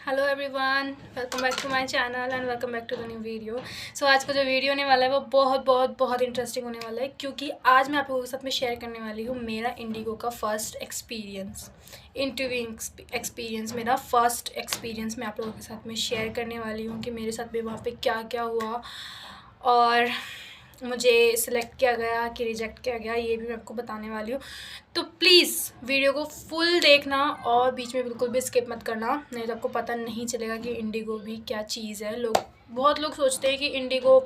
Hello everyone, welcome back to my channel and welcome back to the new video. So आज का जो video होने वाला है वो बहुत बहुत बहुत इंटरेस्टिंग होने वाला है, क्योंकि आज मैं आप लोगों के साथ में शेयर करने वाली हूँ मेरा इंडिगो का फर्स्ट एक्सपीरियंस, इंटरव्यू एक्सपीरियंस। मेरा फर्स्ट एक्सपीरियंस मैं आप लोगों के साथ में शेयर करने वाली हूँ कि मेरे साथ में वहाँ पे क्या क्या हुआ और मुझे सिलेक्ट किया गया कि रिजेक्ट किया गया, ये भी मैं आपको बताने वाली हूँ। तो प्लीज़ वीडियो को फुल देखना और बीच में बिल्कुल भी स्किप मत करना, नहीं तो आपको पता नहीं चलेगा कि इंडिगो भी क्या चीज़ है। बहुत लोग सोचते हैं कि इंडिगो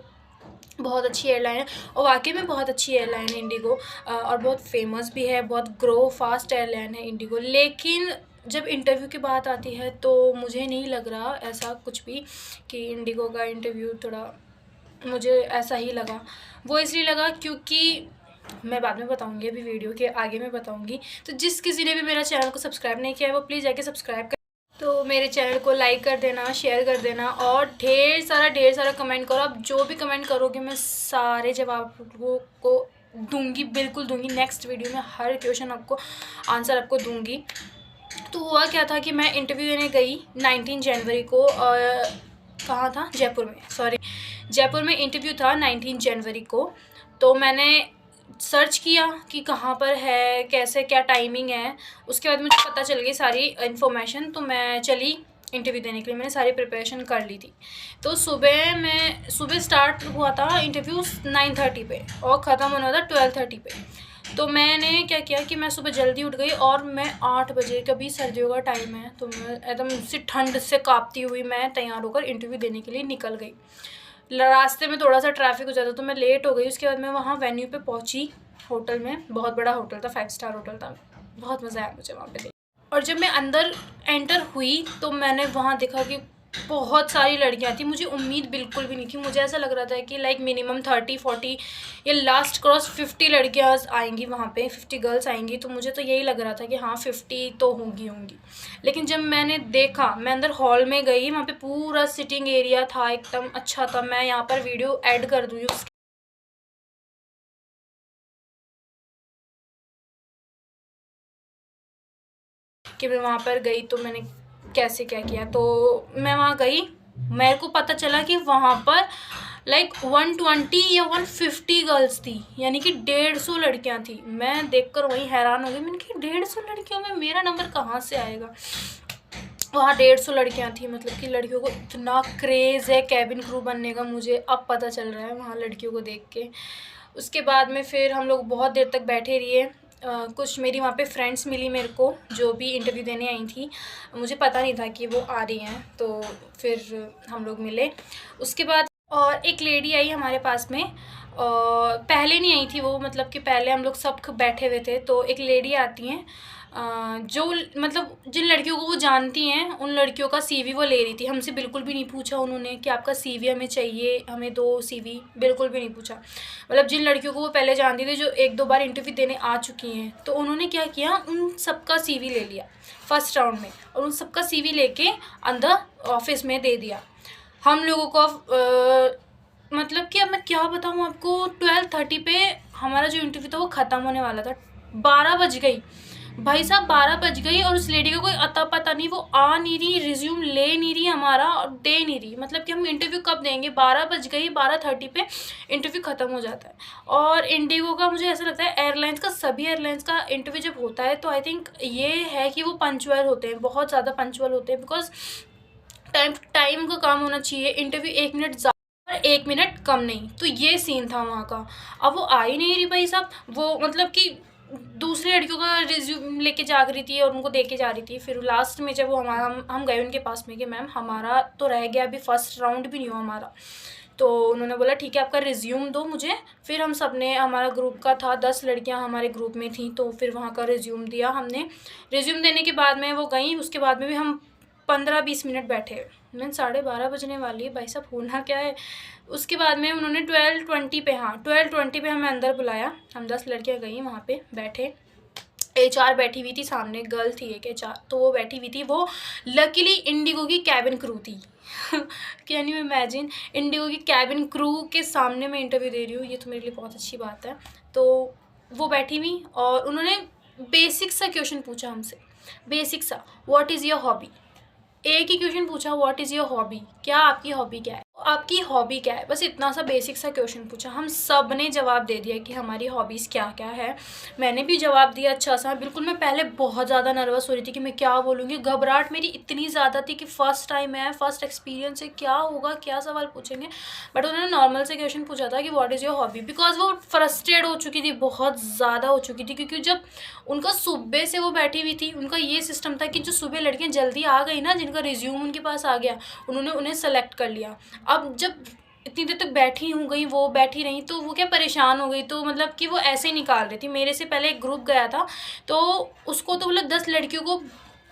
बहुत अच्छी एयरलाइन है, और वाकई में बहुत अच्छी एयरलाइन है इंडिगो, और बहुत फेमस भी है, बहुत ग्रो फास्ट एयरलाइन है इंडिगो। लेकिन जब इंटरव्यू की बात आती है तो मुझे नहीं लग रहा ऐसा कुछ भी कि इंडिगो का इंटरव्यू थोड़ा, मुझे ऐसा ही लगा। वो इसलिए लगा क्योंकि मैं बाद में बताऊंगी, अभी वीडियो के आगे में बताऊंगी। तो जिस किसी ने भी मेरा चैनल को सब्सक्राइब नहीं किया है वो प्लीज़ जाके सब्सक्राइब कर, तो मेरे चैनल को लाइक कर देना, शेयर कर देना और ढेर सारा कमेंट करो। आप जो भी कमेंट करोगे मैं सारे जवाब को दूंगी, बिल्कुल दूंगी। नेक्स्ट वीडियो में हर क्वेश्चन आपको आंसर आपको दूंगी। तो हुआ क्या था कि मैं इंटरव्यू देने गई 19 जनवरी को, कहाँ था, जयपुर में, सॉरी जयपुर में इंटरव्यू था 19 जनवरी को। तो मैंने सर्च किया कि कहाँ पर है, कैसे क्या टाइमिंग है। उसके बाद मुझे पता चल गई सारी इन्फॉर्मेशन, तो मैं चली इंटरव्यू देने के लिए। मैंने सारी प्रिपरेशन कर ली थी। तो सुबह स्टार्ट हुआ था इंटरव्यू 9:30 पे और ख़त्म होना था 12:30 पे। तो मैंने क्या किया कि मैं सुबह जल्दी उठ गई और मैं 8 बजे, कभी सर्दियों का टाइम है तो मैं एकदम से ठंड से काँपती हुई मैं तैयार होकर इंटरव्यू देने के लिए निकल गई। रास्ते में थोड़ा सा ट्रैफिक हो जाता तो मैं लेट हो गई। उसके बाद मैं वहाँ वेन्यू पे पहुँची, होटल में, बहुत बड़ा होटल था, 5 स्टार होटल था। बहुत मज़ा आया मुझे वहाँ पे। और जब मैं अंदर एंटर हुई तो मैंने वहाँ देखा कि बहुत सारी लड़कियाँ थी। मुझे उम्मीद बिल्कुल भी नहीं थी। मुझे ऐसा लग रहा था कि लाइक मिनिमम 30-40 या लास्ट क्रॉस 50 लड़कियाँ आएंगी वहाँ पे, 50 गर्ल्स आएंगी। तो मुझे तो यही लग रहा था कि हाँ 50 तो होंगी। लेकिन जब मैंने देखा, मैं अंदर हॉल में गई, वहाँ पे पूरा सिटिंग एरिया था, एकदम अच्छा था। मैं यहाँ पर वीडियो ऐड कर दूँगी उसकी, कि मैं वहाँ पर गई तो मैंने कैसे क्या किया। तो मैं वहाँ गई, मेरे को पता चला कि वहाँ पर लाइक 120 या 150 गर्ल्स थी, यानी कि 150 लड़कियाँ थी। मैं देखकर वहीं हैरान हो गई। मैंने कहा 150 लड़कियों में मेरा नंबर कहाँ से आएगा। वहाँ 150 लड़कियाँ थी, मतलब कि लड़कियों को इतना क्रेज़ है कैबिन क्रू बनने का, मुझे अब पता चल रहा है वहाँ लड़कियों को देख के। उसके बाद में फिर हम लोग बहुत देर तक बैठे रहे। कुछ मेरी वहाँ पे फ्रेंड्स मिली मेरे को, जो भी इंटरव्यू देने आई थी। मुझे पता नहीं था कि वो आ रही हैं, तो फिर हम लोग मिले। उसके बाद और एक लेडी आई हमारे पास में, पहले नहीं आई थी वो, मतलब कि पहले हम लोग सब बैठे हुए थे। तो एक लेडी आती हैं, जो मतलब जिन लड़कियों को वो जानती हैं उन लड़कियों का सीवी वो ले रही थी। हमसे बिल्कुल भी नहीं पूछा उन्होंने कि आपका सीवी हमें चाहिए, हमें दो सीवी, बिल्कुल भी नहीं पूछा। मतलब जिन लड़कियों को वो पहले जानती थी, जो 1-2 बार इंटरव्यू देने आ चुकी हैं, तो उन्होंने क्या किया, उन सबका सीवी ले लिया फर्स्ट राउंड में, और उन सबका सीवी लेके अंदर ऑफिस में दे दिया। हम लोगों को मतलब कि अब मैं क्या बताऊँ आपको, 12:30 पे हमारा जो इंटरव्यू था वो ख़त्म होने वाला था। 12 बज गई भाई साहब, 12 बज गई और उस लेडी का कोई अता पता नहीं। वो आ नहीं रही, रिज्यूम ले नहीं रही हमारा और दे नहीं रही। मतलब कि हम इंटरव्यू कब देंगे, 12 बज गई, 12:30 पे इंटरव्यू ख़त्म हो जाता है। और इंडिगो का मुझे ऐसा लगता है, एयरलाइंस का, सभी एयरलाइंस का इंटरव्यू जब होता है तो आई थिंक ये है कि वो पंचुअल होते हैं, बहुत ज़्यादा पंचुअल होते हैं। बिकॉज टाइम का काम होना चाहिए। इंटरव्यू 1 मिनट ज़्यादा, 1 मिनट कम नहीं। तो ये सीन था वहाँ का। अब वो आ ही नहीं रही भाई साहब। वो मतलब कि दूसरी लड़कियों का रिज्यूम लेके जा रही थी और उनको दे के जा रही थी। फिर लास्ट में जब वो हम गए उनके पास में कि मैम हमारा तो रह गया, अभी फर्स्ट राउंड भी नहीं हुआ हमारा। तो उन्होंने बोला ठीक है आपका रिज्यूम दो मुझे। फिर हम सब ने, हमारा ग्रुप का था 10 लड़कियां हमारे ग्रुप में थी, तो फिर वहाँ का रिज्यूम दिया हमने। रिज्यूम देने के बाद में वो गई, उसके बाद में भी हम 15-20 मिनट बैठे। मैंने 12:30 बजने वाली है भाई साहब, होना क्या है। उसके बाद में उन्होंने 12:20 पे, हाँ 12:20 पे हमें अंदर बुलाया। हम 10 लड़कियां गई, वहाँ पे बैठे। HR बैठी हुई थी सामने, गर्ल थी एक HR, तो वो बैठी हुई थी। वो लकीली इंडिगो की कैबिन क्रू थी। कैन यू इमेजिन, इंडिगो की कैबिन क्रू के सामने मैं इंटरव्यू दे रही हूँ, ये तो मेरे लिए बहुत अच्छी बात है। तो वो बैठी हुई और उन्होंने बेसिक सा क्वेश्चन पूछा हमसे, बेसिक सा, व्हाट इज़ योर हॉबी। एक ही क्वेश्चन पूछा, व्हाट इज़ योर हॉबी, क्या आपकी हॉबी क्या है, आपकी हॉबी क्या है, बस इतना सा बेसिक सा क्वेश्चन पूछा। हम सब ने जवाब दे दिया कि हमारी हॉबीज़ क्या क्या है। मैंने भी जवाब दिया अच्छा सा। बिल्कुल मैं पहले बहुत ज़्यादा नर्वस हो रही थी कि मैं क्या बोलूँगी, घबराहट मेरी इतनी ज़्यादा थी कि फ़र्स्ट टाइम है, फ़र्स्ट एक्सपीरियंस है, क्या होगा, क्या सवाल पूछेंगे। बट उन्होंने नॉर्मल से क्वेश्चन पूछा था कि what is your hobby, because वो फ्रस्ट्रेट हो चुकी थी, बहुत ज़्यादा हो चुकी थी, क्योंकि जब उनका सुबह से वो बैठी हुई थी, उनका ये सिस्टम था कि जो सुबह लड़कियां जल्दी आ गई ना, जिनका रिज्यूम उनके पास आ गया, उन्होंने उन्हें सेलेक्ट कर लिया। अब जब इतनी देर तक बैठी हो गई, वो बैठी रही, तो वो क्या परेशान हो गई, तो मतलब कि वो ऐसे ही निकाल रही थी। मेरे से पहले एक ग्रुप गया था, तो उसको तो मतलब 10 लड़कियों को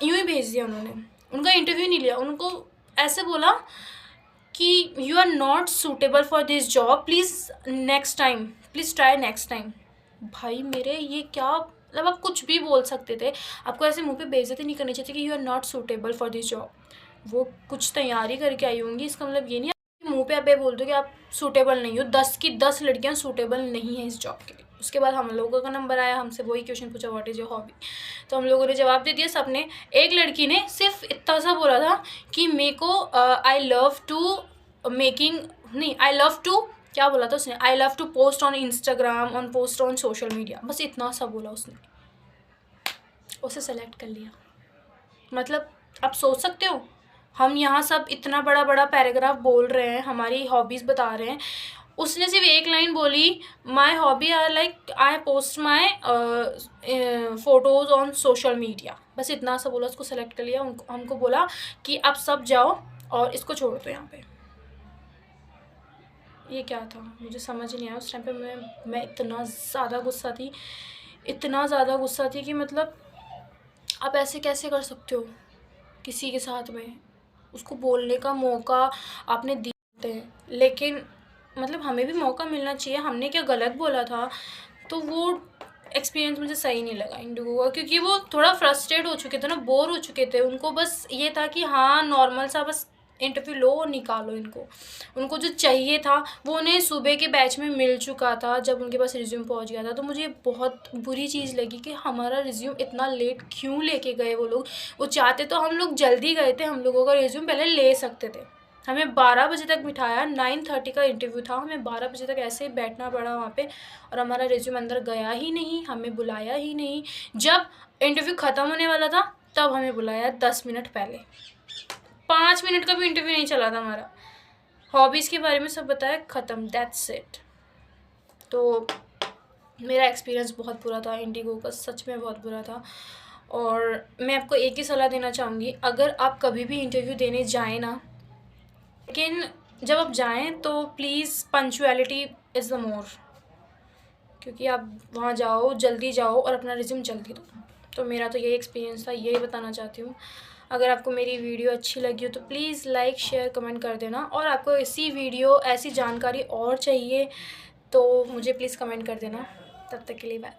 यूँ ही भेज दिया उन्होंने, उनका इंटरव्यू नहीं लिया। उनको ऐसे बोला कि you are not suitable for this job, please next time, please try next time. भाई मेरे ये क्या, मतलब आप कुछ भी बोल सकते थे, आपको ऐसे मुंह पे बेइज्जती नहीं करनी चाहिए कि you are not suitable for this job. वो कुछ तैयारी करके आई होंगी, इसका मतलब ये नहीं है मुंह पे आप ये बोल दो कि आप सूटेबल नहीं हो। 10 की 10 लड़कियां सूटेबल नहीं हैं इस जॉब के लिए। उसके बाद हम लोगों का नंबर आया, हमसे वही क्वेश्चन पूछा, व्हाट इज़ योर हॉबी, तो हम लोगों ने जवाब दे दिया सबने। एक लड़की ने सिर्फ इतना सा बोला था कि मेरे को आई लव टू मेकिंग, नहीं आई लव टू, क्या बोला था उसने, I love to post on Instagram, on post on social media, बस इतना सा बोला उसने, उसे सेलेक्ट कर लिया। मतलब आप सोच सकते हो, हम यहाँ सब इतना बड़ा बड़ा पैराग्राफ बोल रहे हैं, हमारी हॉबीज़ बता रहे हैं, उसने सिर्फ एक लाइन बोली, my hobby are like I post my photos on social media, बस इतना सा बोला, उसको सेलेक्ट कर लिया। हमको बोला कि आप सब जाओ और इसको छोड़ दो यहाँ पे। ये क्या था मुझे समझ नहीं आया उस टाइम पे। मैं इतना ज़्यादा गुस्सा थी, इतना ज़्यादा गुस्सा थी कि मतलब आप ऐसे कैसे कर सकते हो किसी के साथ में। उसको बोलने का मौका आपने दिया है, लेकिन मतलब हमें भी मौका मिलना चाहिए। हमने क्या गलत बोला था, तो वो एक्सपीरियंस मुझे सही नहीं लगा इंडिगो का, क्योंकि वो थोड़ा फ्रस्ट्रेट हो चुके थे ना, बोर हो चुके थे। उनको बस ये था कि हाँ नॉर्मल सा बस इंटरव्यू लो और निकालो इनको। उनको जो चाहिए था वो उन्हें सुबह के बैच में मिल चुका था जब उनके पास रिज्यूम पहुंच गया था। तो मुझे बहुत बुरी चीज़ लगी कि हमारा रिज्यूम इतना लेट क्यों लेके गए वो लोग। वो चाहते तो हम लोग जल्दी गए थे, हम लोगों का रिज्यूम पहले ले सकते थे। हमें 12 बजे तक बिठाया, 9:30 का इंटरव्यू था, हमें 12 बजे तक ऐसे बैठना पड़ा वहाँ पे, और हमारा रिज्यूम अंदर गया ही नहीं, हमें बुलाया ही नहीं। जब इंटरव्यू ख़त्म होने वाला था तब हमें बुलाया 10 मिनट पहले। 5 मिनट का भी इंटरव्यू नहीं चला था हमारा। हॉबीज़ के बारे में सब बताया, ख़त्म, दैट्स इट। तो मेरा एक्सपीरियंस बहुत बुरा था इंडिगो का, सच में बहुत बुरा था। और मैं आपको एक ही सलाह देना चाहूँगी, अगर आप कभी भी इंटरव्यू देने जाएँ ना, लेकिन जब आप जाएँ तो please punctuality is the more, क्योंकि आप वहाँ जाओ, जल्दी जाओ और अपना रिज्यूम जल्दी दो। तो मेरा तो यही एक्सपीरियंस था, यही बताना चाहती हूँ। अगर आपको मेरी वीडियो अच्छी लगी हो तो प्लीज़ लाइक शेयर कमेंट कर देना, और आपको ऐसी जानकारी और चाहिए तो मुझे प्लीज़ कमेंट कर देना। तब तक के लिए बाय।